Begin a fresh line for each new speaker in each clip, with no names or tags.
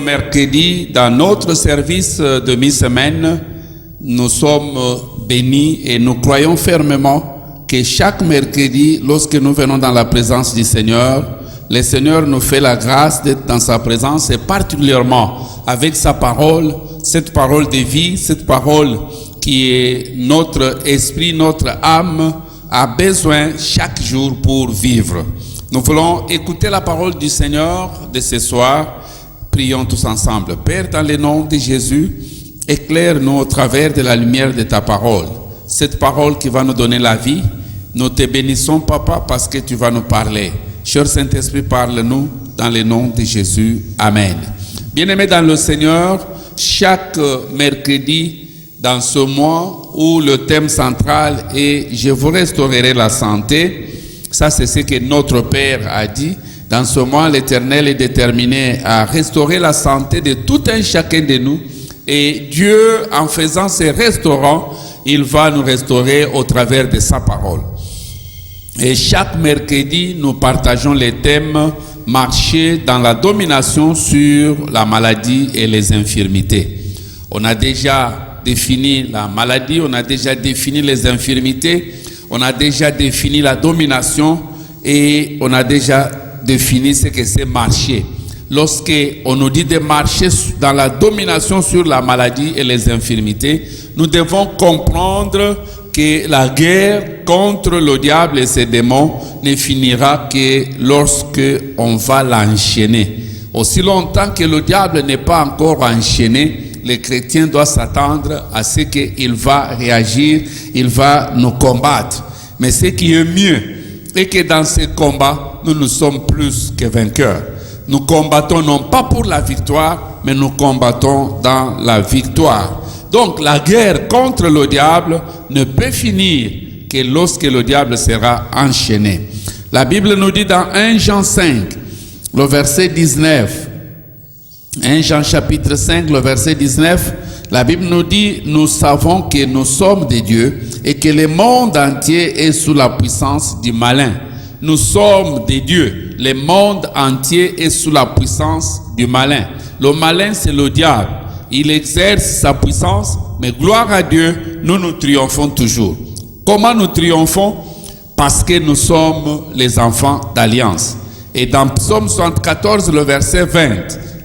mercredi, dans notre service de mi-semaine, nous sommes bénis et nous croyons fermement que chaque mercredi, lorsque nous venons dans la présence du Seigneur, le Seigneur nous fait la grâce d'être dans sa présence et particulièrement avec sa parole, cette parole de vie, cette parole qui est notre esprit, notre âme a besoin chaque jour pour vivre. Nous voulons écouter la parole du Seigneur de ce soir. Prions tous ensemble. Père, dans le nom de Jésus, éclaire-nous au travers de la lumière de ta parole. Cette parole qui va nous donner la vie, nous te bénissons, Papa, parce que tu vas nous parler. Cher Saint-Esprit, parle-nous dans le nom de Jésus. Amen. Bien-aimés dans le Seigneur, chaque mercredi dans ce mois où le thème central est « Je vous restaurerai la santé », ça c'est ce que notre Père a dit. Dans ce mois, l'Éternel est déterminé à restaurer la santé de tout un chacun de nous. Et Dieu, en faisant ces restaurants, il va nous restaurer au travers de sa parole. Et chaque mercredi, nous partageons les thèmes « Marcher dans la domination sur la maladie et les infirmités ». On a déjà défini la maladie, on a déjà défini les infirmités, on a déjà défini la domination et on a déjà défini ce que c'est marcher. Lorsque on nous dit de marcher dans la domination sur la maladie et les infirmités, nous devons comprendre que la guerre contre le diable et ses démons ne finira que lorsque on va l'enchaîner. Aussi longtemps que le diable n'est pas encore enchaîné, les chrétiens doivent s'attendre à ce qu'il va réagir, il va nous combattre. Mais ce qui est mieux est que dans ce combat, nous ne sommes plus que vainqueurs. Nous combattons non pas pour la victoire, mais nous combattons dans la victoire. Donc la guerre contre le diable ne peut finir que lorsque le diable sera enchaîné. La Bible nous dit dans 1 Jean 5, le verset 19, 1 Jean chapitre 5, le verset 19, la Bible nous dit « Nous savons que nous sommes de Dieu et que le monde entier est sous la puissance du malin. » Nous sommes de Dieu. Le monde entier est sous la puissance du malin. Le malin, c'est le diable. Il exerce sa puissance, mais gloire à Dieu, nous triomphons toujours. Comment nous triomphons? Parce que nous sommes les enfants d'alliance. Et dans Psaume 74, le verset 20,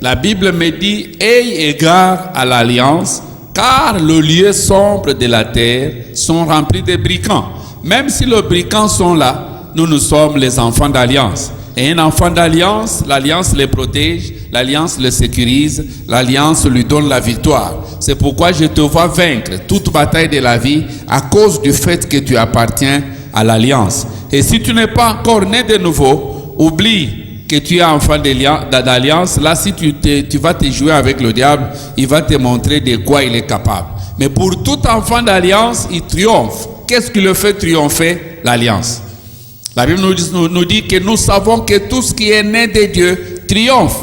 la Bible me dit « Ayez égard à l'alliance, car le lieu sombre de la terre sont remplis de brigands. » Même si les brigands sont là, nous sommes les enfants d'alliance. Et un enfant d'alliance, l'alliance les protège, l'alliance les sécurise, l'alliance lui donne la victoire. C'est pourquoi je te vois vaincre toute bataille de la vie à cause du fait que tu appartiens à l'alliance. Et si tu n'es pas encore né de nouveau, oublie que tu es enfant d'alliance. Là, si tu vas te jouer avec le diable, il va te montrer de quoi il est capable. Mais pour tout enfant d'alliance, il triomphe. Qu'est-ce qui le fait triompher? L'alliance. La Bible nous dit que nous savons que tout ce qui est né de Dieu triomphe.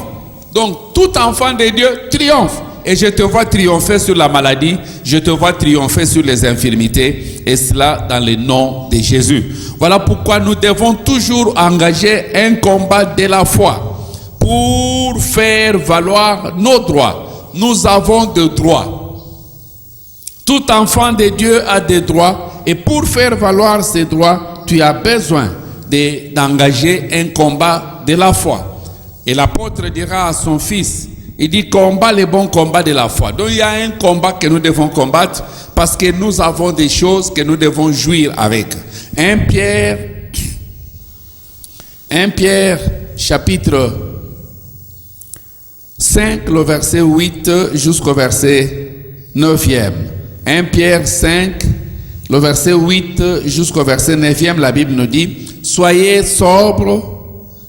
Donc, tout enfant de Dieu triomphe. Et je te vois triompher sur la maladie, je te vois triompher sur les infirmités, et cela dans le nom de Jésus. Voilà pourquoi nous devons toujours engager un combat de la foi pour faire valoir nos droits. Nous avons des droits. Tout enfant de Dieu a des droits, et pour faire valoir ces droits, tu as besoin d'engager un combat de la foi. Et l'apôtre dira à son fils, il dit combat le bon combat de la foi. Donc il y a un combat que nous devons combattre parce que nous avons des choses que nous devons jouir avec. 1 Pierre chapitre 5, le verset 8 jusqu'au verset 9e. 1 Pierre 5, le verset 8 jusqu'au verset 9e, la Bible nous dit « Soyez sobres,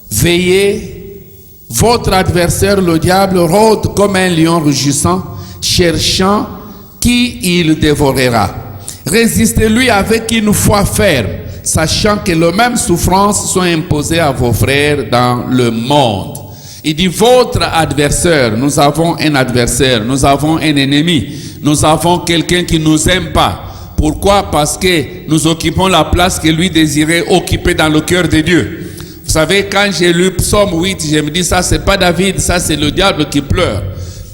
veillez, votre adversaire le diable rôde comme un lion rugissant, cherchant qui il dévorera. Résistez-lui avec une foi ferme, sachant que les mêmes souffrances sont imposées à vos frères dans le monde. » Il dit votre adversaire, nous avons un adversaire, nous avons un ennemi, nous avons quelqu'un qui ne nous aime pas. Pourquoi? Parce que nous occupons la place que lui désirait occuper dans le cœur de Dieu. Vous savez, quand j'ai lu Psaume 8, je me dis ça c'est pas David, ça c'est le diable qui pleure.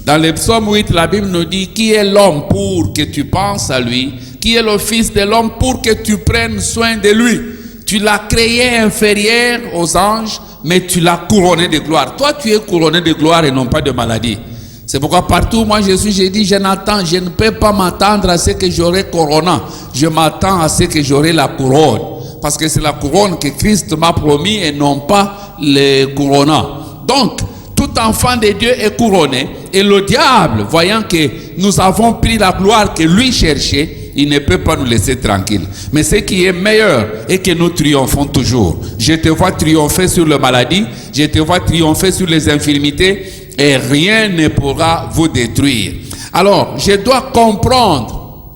Dans le psaume 8, la Bible nous dit, qui est l'homme pour que tu penses à lui? Qui est le fils de l'homme pour que tu prennes soin de lui? Tu l'as créé inférieur aux anges, mais tu l'as couronné de gloire. Toi, tu es couronné de gloire et non pas de maladie. C'est pourquoi partout où moi je suis, j'ai dit, je ne peux pas m'attendre à ce que j'aurai corona. Je m'attends à ce que j'aurai la couronne. Parce que c'est la couronne que Christ m'a promis et non pas le corona. Donc, tout enfant de Dieu est couronné. Et le diable, voyant que nous avons pris la gloire que lui cherchait, il ne peut pas nous laisser tranquilles. Mais ce qui est meilleur est que nous triomphons toujours. Je te vois triompher sur la maladie, je te vois triompher sur les infirmités, et rien ne pourra vous détruire. Alors, je dois comprendre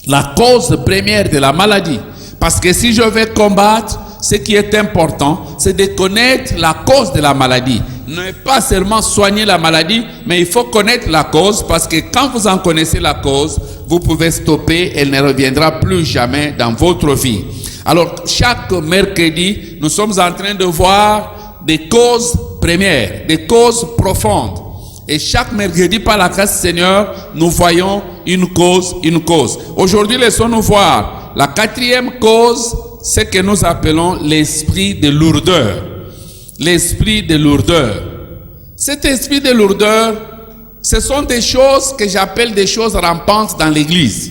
la cause première de la maladie. Parce que si je vais combattre, ce qui est important, c'est de connaître la cause de la maladie. Ne pas seulement soigner la maladie, mais il faut connaître la cause, parce que quand vous en connaissez la cause, vous pouvez stopper, elle ne reviendra plus jamais dans votre vie. Alors, chaque mercredi, nous sommes en train de voir des causes premières, des causes profondes. Et chaque mercredi, par la grâce du Seigneur, nous voyons une cause, une cause. Aujourd'hui, laissons-nous voir la quatrième cause, ce que nous appelons l'esprit de lourdeur. L'esprit de lourdeur. Cet esprit de lourdeur, ce sont des choses que j'appelle des choses rampantes dans l'église.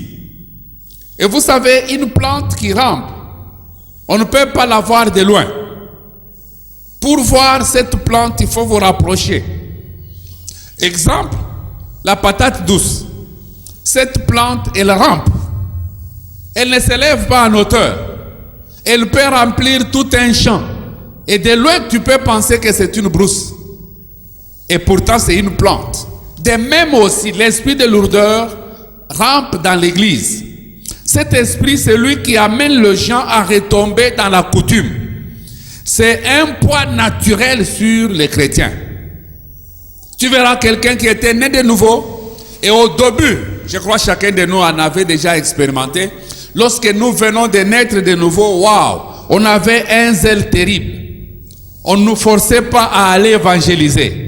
Et vous savez, une plante qui rampe, on ne peut pas la voir de loin. Pour voir cette plante, il faut vous rapprocher. Exemple, la patate douce. Cette plante, elle rampe. Elle ne s'élève pas en hauteur. Elle peut remplir tout un champ. Et de loin, tu peux penser que c'est une brousse. Et pourtant, c'est une plante. De même aussi, l'esprit de lourdeur rampe dans l'église. Cet esprit, c'est lui qui amène les gens à retomber dans la coutume. C'est un poids naturel sur les chrétiens. Tu verras quelqu'un qui était né de nouveau. Et au début, je crois que chacun de nous en avait déjà expérimenté. Lorsque nous venons de naître de nouveau, waouh, on avait un zèle terrible. On ne nous forçait pas à aller évangéliser.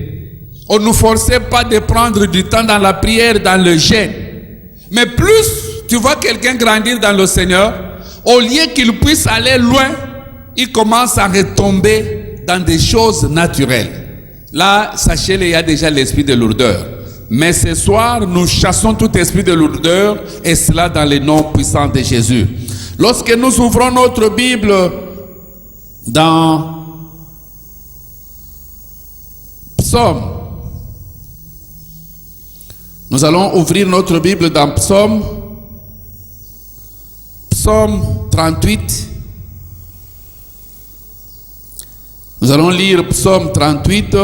On ne nous forçait pas de prendre du temps dans la prière, dans le jeûne. Mais plus tu vois quelqu'un grandir dans le Seigneur, au lieu qu'il puisse aller loin, il commence à retomber dans des choses naturelles. Là, sachez-le, il y a déjà l'esprit de lourdeur. Mais ce soir, nous chassons tout esprit de lourdeur, et cela dans le nom puissant de Jésus. Lorsque nous ouvrons notre Bible dans Psaume, nous allons ouvrir notre Bible dans Psaume 38. Nous allons lire Psaume 38,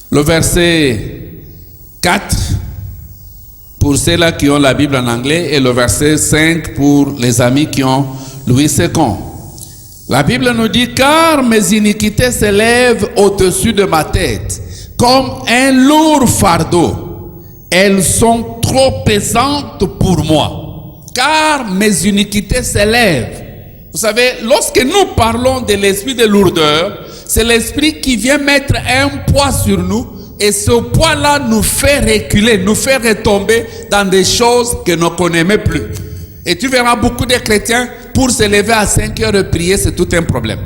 le verset 4 pour ceux-là qui ont la Bible en anglais et le verset 5 pour les amis qui ont Louis II. La Bible nous dit, car mes iniquités s'élèvent au-dessus de ma tête, comme un lourd fardeau. Elles sont trop pesantes pour moi, car mes iniquités s'élèvent. Vous savez, lorsque nous parlons de l'esprit de lourdeur, c'est l'esprit qui vient mettre un poids sur nous, et ce poids-là nous fait reculer, nous fait retomber dans des choses que nous ne connaissons plus. Et tu verras beaucoup de chrétiens, pour se lever à 5 heures de prier, c'est tout un problème.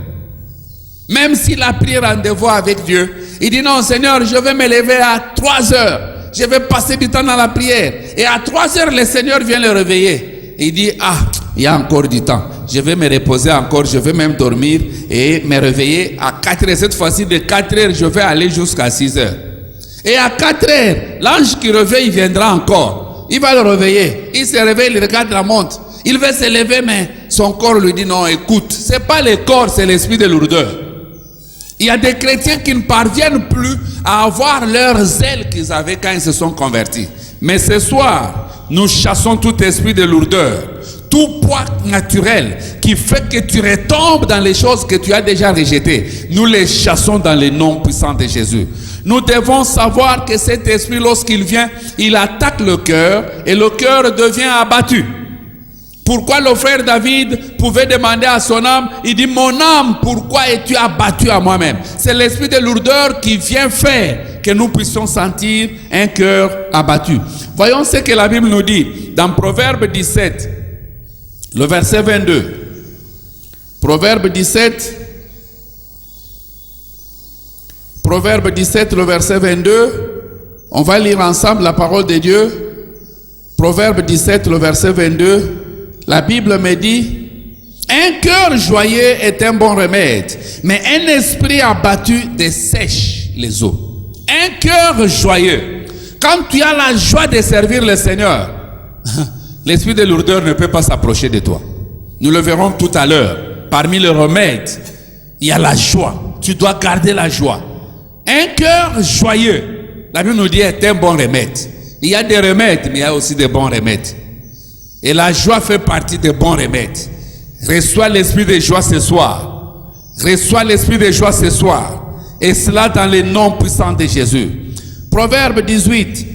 Même s'il a pris rendez-vous avec Dieu, il dit non Seigneur, je vais me lever à 3 heures. Je vais passer du temps dans la prière. Et à 3 heures, le Seigneur vient le réveiller. Et il dit, ah, il y a encore du temps. Je vais me reposer encore, je vais même dormir et me réveiller à 4 heures. Cette fois-ci, de 4 heures, je vais aller jusqu'à 6 heures. Et à 4 heures, l'ange qui réveille, il viendra encore. Il va le réveiller. Il se réveille, il regarde la montre. Il veut se lever, mais son corps lui dit non, écoute, ce n'est pas le corps, c'est l'esprit de lourdeur. Il y a des chrétiens qui ne parviennent plus à avoir leur zèle qu'ils avaient quand ils se sont convertis. Mais ce soir, nous chassons tout esprit de lourdeur, tout poids naturel qui fait que tu retombes dans les choses que tu as déjà rejetées. Nous les chassons dans le nom puissant de Jésus. Nous devons savoir que cet esprit, lorsqu'il vient, il attaque le cœur et le cœur devient abattu. Pourquoi le frère David pouvait demander à son âme, il dit, mon âme, pourquoi es-tu abattu à moi-même? C'est l'esprit de lourdeur qui vient faire que nous puissions sentir un cœur abattu. Voyons ce que la Bible nous dit dans Proverbe 17, le verset 22. Proverbe 17, le verset 22. On va lire ensemble la parole de Dieu. Proverbe 17, le verset 22. La Bible me dit, un cœur joyeux est un bon remède, mais un esprit abattu dessèche les os. Un cœur joyeux. Quand tu as la joie de servir le Seigneur, l'esprit de lourdeur ne peut pas s'approcher de toi. Nous le verrons tout à l'heure. Parmi les remèdes, il y a la joie. Tu dois garder la joie. Un cœur joyeux, la Bible nous dit, est un bon remède. Il y a des remèdes, mais il y a aussi des bons remèdes. Et la joie fait partie des bons remèdes. Reçois l'esprit de joie ce soir. Reçois l'esprit de joie ce soir. Et cela dans le nom puissant de Jésus. Proverbe 18.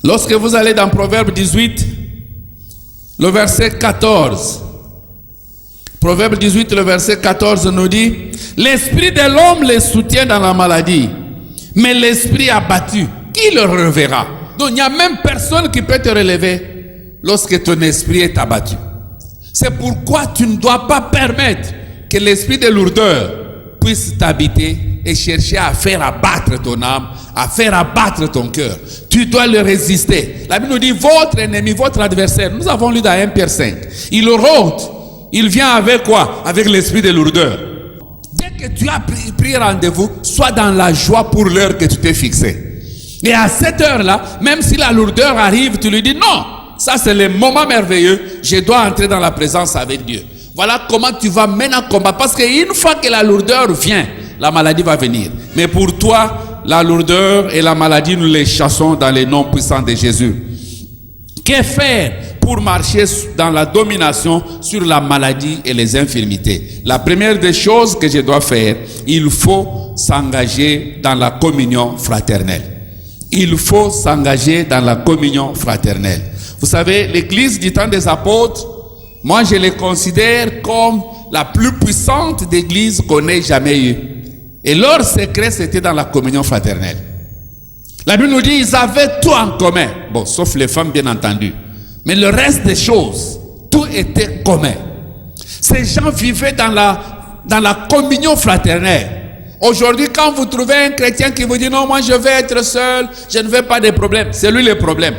Lorsque vous allez dans Proverbe 18, le verset 14. Proverbe 18, le verset 14 nous dit, l'esprit de l'homme les soutient dans la maladie, mais l'esprit abattu, qui le reverra? Donc il n'y a même personne qui peut te relever lorsque ton esprit est abattu. C'est pourquoi tu ne dois pas permettre que l'esprit de lourdeur puisse t'habiter et chercher à faire abattre ton âme, à faire abattre ton cœur. Tu dois le résister. La Bible nous dit, votre ennemi, votre adversaire, nous avons lu dans 1 Pierre 5, il rôde, il vient avec quoi? Avec l'esprit de lourdeur. Dès que tu as pris rendez-vous, sois dans la joie pour l'heure que tu t'es fixée. Et à cette heure-là, même si la lourdeur arrive, tu lui dis non, ça c'est le moment merveilleux, je dois entrer dans la présence avec Dieu. Voilà comment tu vas maintenant combattre. Parce qu'une fois que la lourdeur vient, la maladie va venir. Mais pour toi, la lourdeur et la maladie, nous les chassons dans le nom puissant de Jésus. Que faire pour marcher dans la domination sur la maladie et les infirmités? La première des choses que je dois faire, il faut s'engager dans la communion fraternelle. Il faut s'engager dans la communion fraternelle. Vous savez, l'église du temps des apôtres, moi je les considère comme la plus puissante d'église qu'on ait jamais eue. Et leur secret, c'était dans la communion fraternelle. La Bible nous dit, ils avaient tout en commun. Bon, sauf les femmes, bien entendu. Mais le reste des choses, tout était commun. Ces gens vivaient dans la communion fraternelle. Aujourd'hui, quand vous trouvez un chrétien qui vous dit, non, moi je vais être seul, je ne veux pas de problème. C'est lui le problème.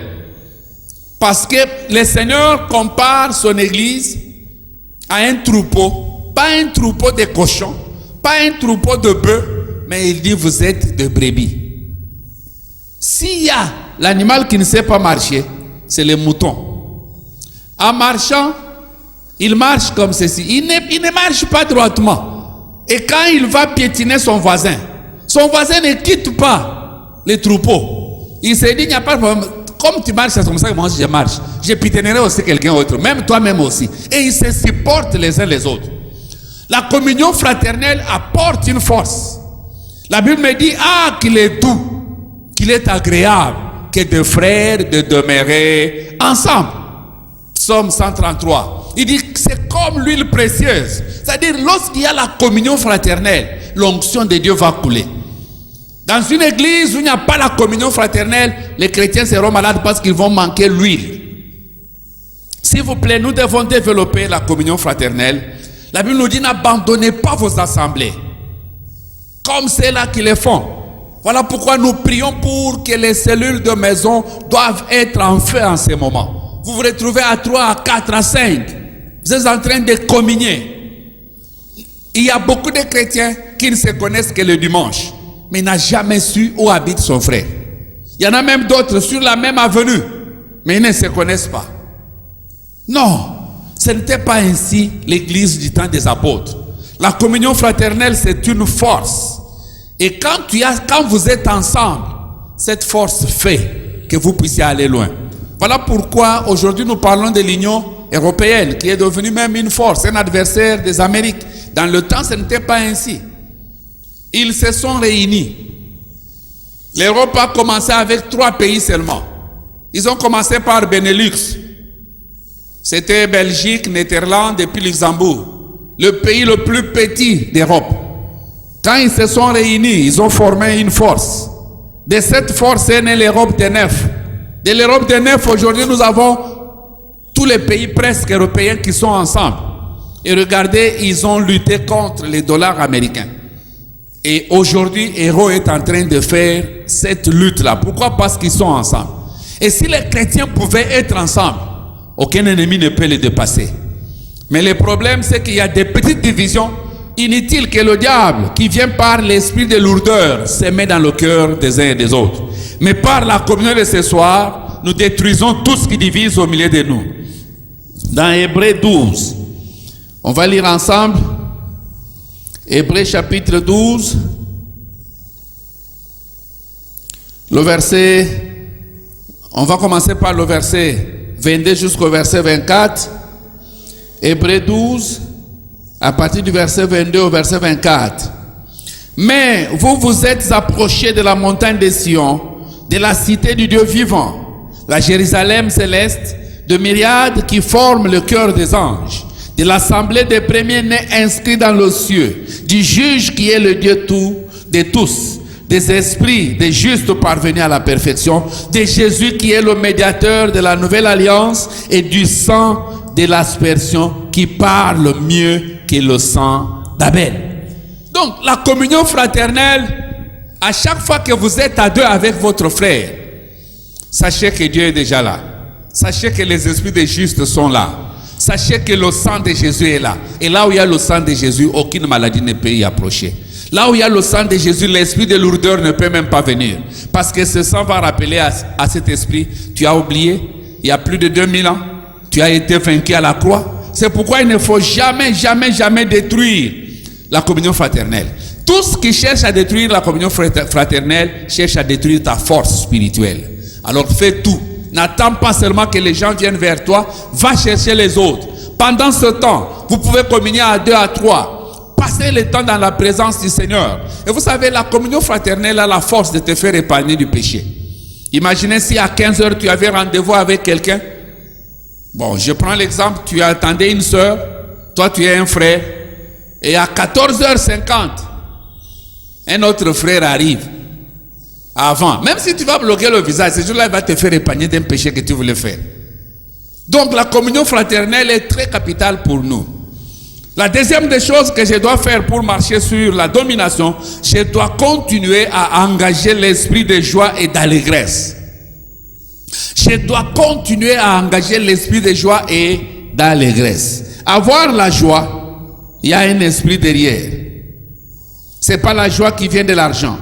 Parce que le Seigneur compare son église à un troupeau. Pas un troupeau de cochons, pas un troupeau de bœufs, mais il dit, vous êtes de brebis. S'il y a l'animal qui ne sait pas marcher, c'est le mouton. En marchant, il marche comme ceci. Il ne marche pas droitement. Et quand il va piétiner son voisin ne quitte pas le troupeau. Il se dit, il n'y a pas de problème. Comme tu marches, c'est comme ça que moi je marche. Je piétinerai aussi quelqu'un d'autre, même toi-même aussi. Et ils se supportent les uns les autres. La communion fraternelle apporte une force. La Bible me dit, qu'il est doux, qu'il est agréable, que deux frères de demeurer ensemble. Psaume 133. Il dit que c'est comme l'huile précieuse. C'est-à-dire, lorsqu'il y a la communion fraternelle, l'onction de Dieu va couler. Dans une église où il n'y a pas la communion fraternelle, les chrétiens seront malades parce qu'ils vont manquer l'huile. S'il vous plaît, nous devons développer la communion fraternelle. La Bible nous dit, n'abandonnez pas vos assemblées, comme ceux-là qui les font. Voilà pourquoi nous prions pour que les cellules de maison doivent être en feu en ce moment. Vous vous retrouvez à 3, à 4, à 5. Vous êtes en train de communier. Il y a beaucoup de chrétiens qui ne se connaissent que le dimanche, mais n'a jamais su où habite son frère. Il y en a même d'autres sur la même avenue, mais ils ne se connaissent pas. Non, ce n'était pas ainsi l'église du temps des apôtres. La communion fraternelle, c'est une force. Et quand vous êtes ensemble, cette force fait que vous puissiez aller loin. Voilà pourquoi aujourd'hui nous parlons de l'Union européenne, qui est devenue même une force, un adversaire des Amériques. Dans le temps, ce n'était pas ainsi. Ils se sont réunis. L'Europe a commencé avec 3 pays seulement. Ils ont commencé par Benelux. C'était Belgique, Néerlande et puis Luxembourg, le pays le plus petit d'Europe. Quand ils se sont réunis, ils ont formé une force. De cette force est née l'Europe des neuf. De l'Europe des neuf, aujourd'hui, nous avons tous les pays presque européens qui sont ensemble. Et regardez, ils ont lutté contre les dollars américains. Et aujourd'hui, Héros est en train de faire cette lutte-là. Pourquoi? Parce qu'ils sont ensemble. Et si les chrétiens pouvaient être ensemble, aucun ennemi ne peut les dépasser. Mais le problème, c'est qu'il y a des petites divisions inutiles que le diable, qui vient par l'esprit de lourdeur, se met dans le cœur des uns et des autres. Mais par la communion de ce soir, nous détruisons tout ce qui divise au milieu de nous. Dans Hébreux 12, on va lire ensemble Hébreux chapitre 12, le verset, on va commencer par le verset 22 jusqu'au verset 24. Hébreux 12, à partir du verset 22 au verset 24. Mais vous vous êtes approchés de la montagne de Sion, de la cité du Dieu vivant, la Jérusalem céleste, de myriades qui forment le cœur des anges, de l'assemblée des premiers-nés inscrits dans le cieux, du juge qui est le Dieu tout, de tous, des esprits, des justes parvenus à la perfection, de Jésus qui est le médiateur de la nouvelle alliance et du sang de l'aspersion qui parle mieux que le sang d'Abel. Donc la communion fraternelle, à chaque fois que vous êtes à deux avec votre frère, sachez que Dieu est déjà là. Sachez que les esprits des justes sont là. Sachez que le sang de Jésus est là. Et là où il y a le sang de Jésus, aucune maladie ne peut y approcher. Là où il y a le sang de Jésus, l'esprit de lourdeur ne peut même pas venir. Parce que ce sang va rappeler à cet esprit, tu as oublié, il y a plus de 2000 ans, tu as été vaincu à la croix. C'est pourquoi il ne faut jamais, jamais, jamais détruire la communion fraternelle. Tout ce qui cherche à détruire la communion fraternelle cherche à détruire ta force spirituelle. Alors fais tout. N'attends pas seulement que les gens viennent vers toi, va chercher les autres. Pendant ce temps, vous pouvez communier à 2, à 3. Passez le temps dans la présence du Seigneur. Et vous savez, la communion fraternelle a la force de te faire épargner du péché. Imaginez si à 15 heures, tu avais rendez-vous avec quelqu'un. Bon, je prends l'exemple, tu attendais une soeur, toi tu es un frère, et à 14h50, un autre frère arrive. Avant, même si tu vas bloquer le visage, ce jour-là, il va te faire épargner d'un péché que tu voulais faire. Donc la communion fraternelle est très capitale pour nous. La deuxième des choses que je dois faire pour marcher sur la domination, je dois continuer à engager l'esprit de joie et d'allégresse. Je dois continuer à engager l'esprit de joie et d'allégresse. Avoir la joie, il y a un esprit derrière. Ce n'est pas la joie qui vient de l'argent.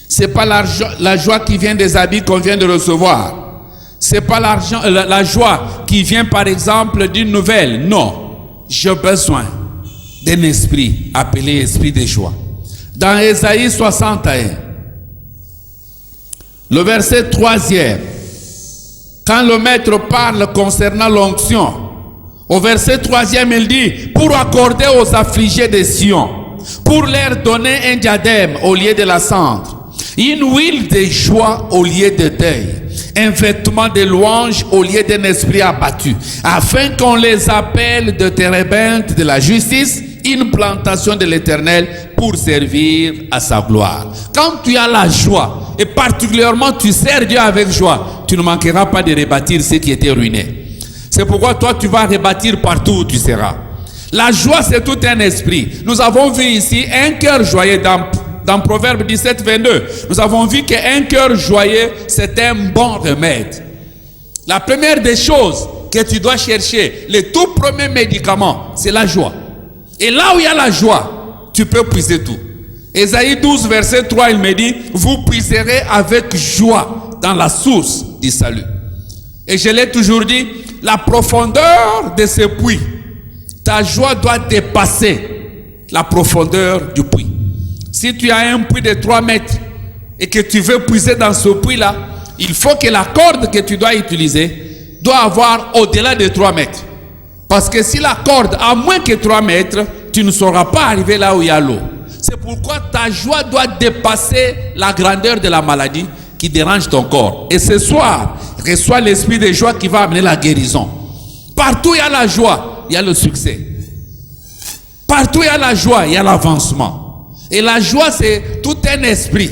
Ce n'est pas la joie qui vient des habits qu'on vient de recevoir. Ce n'est pas la joie qui vient par exemple d'une nouvelle. Non, j'ai besoin d'un esprit appelé esprit de joie. Dans Ésaïe 61, le verset 3e, quand le maître parle concernant l'onction, au verset 3e, il dit, pour accorder aux affligés de Sion, pour leur donner un diadème au lieu de la cendre, une huile de joie au lieu de deuil, un vêtement de louange au lieu d'un esprit abattu, afin qu'on les appelle de térébintes de la justice, une plantation de l'Éternel pour servir à sa gloire. Quand tu as la joie, et particulièrement tu sers Dieu avec joie, tu ne manqueras pas de rebâtir ce qui était ruiné. C'est pourquoi toi tu vas rebâtir partout où tu seras. La joie, c'est tout un esprit. Nous avons vu ici un cœur joyeux dans Proverbe 17, 22. Nous avons vu qu'un cœur joyeux, c'est un bon remède. La première des choses que tu dois chercher, le tout premier médicament, c'est la joie. Et là où il y a la joie, tu peux puiser tout. Ésaïe 12, verset 3, il me dit, vous puiserez avec joie dans la source du salut. Et je l'ai toujours dit, la profondeur de ce puits, ta joie doit dépasser la profondeur du puits. Si tu as un puits de 3 mètres et que tu veux puiser dans ce puits-là, il faut que la corde que tu dois utiliser doit avoir au-delà de 3 mètres. Parce que si la corde a moins que 3 mètres, tu ne sauras pas arriver là où il y a l'eau. C'est pourquoi ta joie doit dépasser la grandeur de la maladie qui dérange ton corps. Et ce soir, reçois l'esprit de joie qui va amener la guérison. Partout il y a la joie, il y a le succès. Partout il y a la joie, il y a l'avancement. Et la joie, c'est tout un esprit.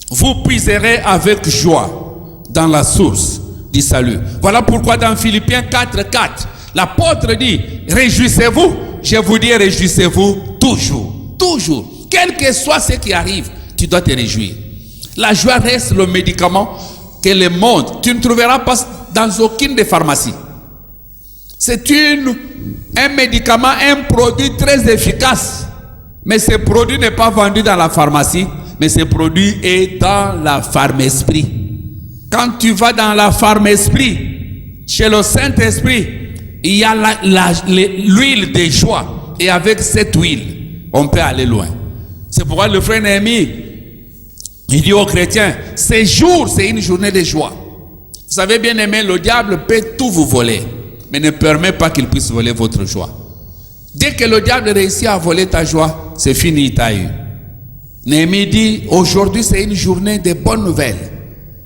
Vous puiserez avec joie dans la source du salut. Voilà pourquoi dans Philippiens 4:4, l'apôtre dit, réjouissez-vous. Je vous dis, réjouissez-vous toujours. Toujours. Quel que soit ce qui arrive, tu dois te réjouir. La joie reste le médicament que le monde, tu ne trouveras pas dans aucune des pharmacies. C'est un médicament, un produit très efficace. Mais ce produit n'est pas vendu dans la pharmacie, mais ce produit est dans la pharmesprit. Quand tu vas dans la pharmesprit, chez le Saint-Esprit, il y a l'huile de joie. Et avec cette huile, on peut aller loin. C'est pourquoi le frère Néhémie, il dit aux chrétiens, ces jours, c'est une journée de joie. Vous savez bien aimé, le diable peut tout vous voler, mais ne permet pas qu'il puisse voler votre joie. Dès que le diable réussit à voler ta joie, c'est fini, il t'a eu. Néhémie dit, aujourd'hui c'est une journée de bonnes nouvelles.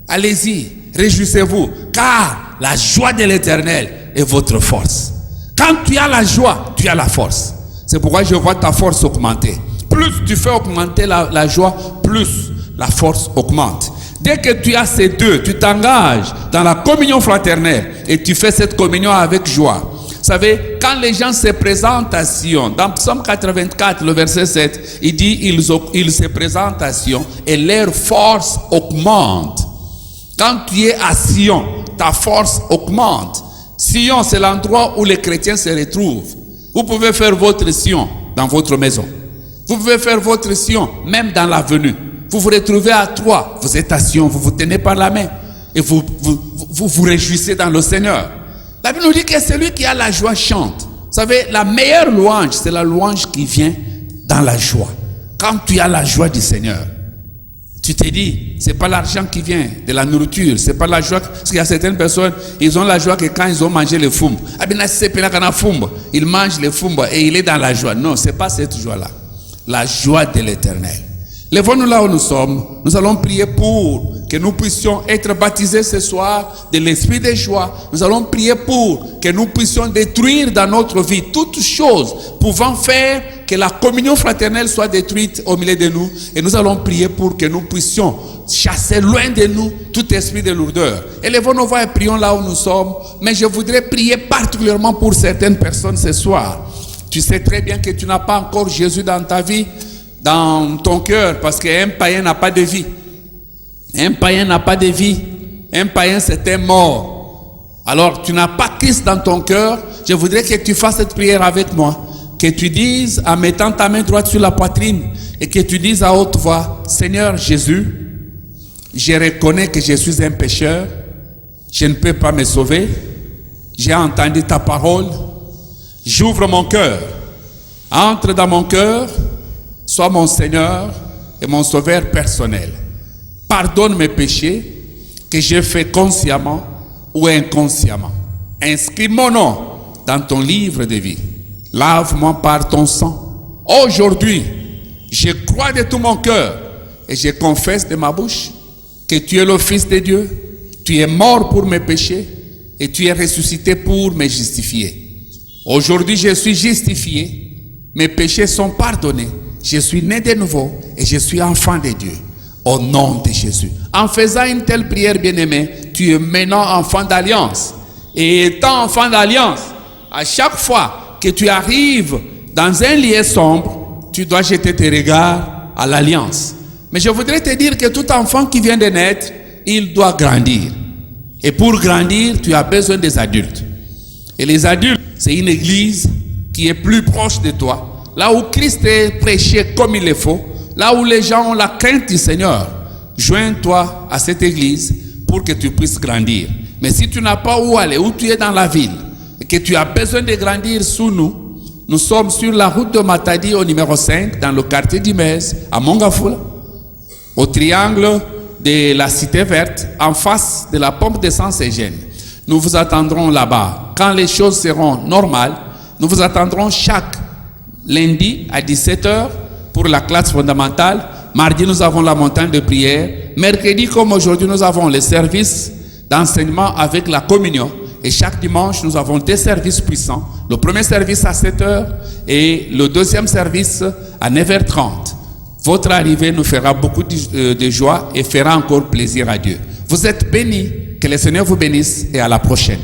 Allez-y, réjouissez-vous, car la joie de l'Éternel est votre force. Quand tu as la joie, tu as la force. C'est pourquoi je vois ta force augmenter. Plus tu fais augmenter la joie, plus la force augmente. Dès que tu as ces deux, tu t'engages dans la communion fraternelle et tu fais cette communion avec joie. Vous savez, quand les gens se présentent à Sion, dans Psaume 84, le verset 7, il dit, ils se présentent à Sion et leur force augmente. Quand tu es à Sion, ta force augmente. Sion, c'est l'endroit où les chrétiens se retrouvent. Vous pouvez faire votre Sion dans votre maison. Vous pouvez faire votre Sion même dans l'avenue. Vous vous retrouvez à trois, vous êtes à Sion, vous vous tenez par la main et vous réjouissez dans le Seigneur. La Bible nous dit que celui qui a la joie chante. Vous savez, la meilleure louange, c'est la louange qui vient dans la joie. Quand tu as la joie du Seigneur, tu te dis, c'est pas l'argent qui vient de la nourriture, c'est pas la joie, parce qu'il y a certaines personnes, ils ont la joie que quand ils ont mangé le fumb, ils mangent le fumb et il est dans la joie. Non, c'est pas cette joie-là. La joie de l'Éternel. Lèvons-nous là où nous sommes. Nous allons prier pour que nous puissions être baptisés ce soir de l'esprit de joie. Nous allons prier pour que nous puissions détruire dans notre vie toutes choses pouvant faire que la communion fraternelle soit détruite au milieu de nous. Et nous allons prier pour que nous puissions chasser loin de nous tout esprit de lourdeur. Élevons nos voix et prions là où nous sommes. Mais je voudrais prier particulièrement pour certaines personnes ce soir. Tu sais très bien que tu n'as pas encore Jésus dans ta vie, dans ton cœur, parce qu'un païen n'a pas de vie. Un païen n'a pas de vie. Un païen, c'est un mort. Alors, tu n'as pas Christ dans ton cœur. Je voudrais que tu fasses cette prière avec moi. Que tu dises, en mettant ta main droite sur la poitrine, et que tu dises à haute voix, Seigneur Jésus, je reconnais que je suis un pécheur. Je ne peux pas me sauver. J'ai entendu ta parole. J'ouvre mon cœur. Entre dans mon cœur. Sois mon Seigneur et mon Sauveur personnel. Pardonne mes péchés que j'ai fait consciemment ou inconsciemment. Inscris mon nom dans ton livre de vie. Lave-moi par ton sang. Aujourd'hui, je crois de tout mon cœur et je confesse de ma bouche que tu es le Fils de Dieu. Tu es mort pour mes péchés et tu es ressuscité pour me justifier. Aujourd'hui, je suis justifié. Mes péchés sont pardonnés. Je suis né de nouveau et je suis enfant de Dieu. Au nom de Jésus. En faisant une telle prière, bien-aimé, tu es maintenant enfant d'alliance. Et étant enfant d'alliance, à chaque fois que tu arrives dans un lieu sombre, tu dois jeter tes regards à l'alliance. Mais je voudrais te dire que tout enfant qui vient de naître, il doit grandir. Et pour grandir, tu as besoin des adultes. Et les adultes, c'est une église qui est plus proche de toi. Là où Christ est prêché comme il le faut, là où les gens ont la crainte du Seigneur, joins-toi à cette église pour que tu puisses grandir. Mais si tu n'as pas où aller, où tu es dans la ville, et que tu as besoin de grandir sous nous, nous sommes sur la route de Matadi au numéro 5, dans le quartier d'Imez, à Mongafula, au triangle de la Cité Verte, en face de la pompe d'essence Eugène. Nous vous attendrons là-bas. Quand les choses seront normales, nous vous attendrons chaque lundi à 17h pour la classe fondamentale. Mardi, nous avons la montagne de prière. Mercredi, comme aujourd'hui, nous avons les services d'enseignement avec la communion. Et chaque dimanche, nous avons 2 services puissants. Le premier service à 7h et le deuxième service à 9h30. Votre arrivée nous fera beaucoup de joie et fera encore plaisir à Dieu. Vous êtes bénis. Que le Seigneur vous bénisse et à la prochaine.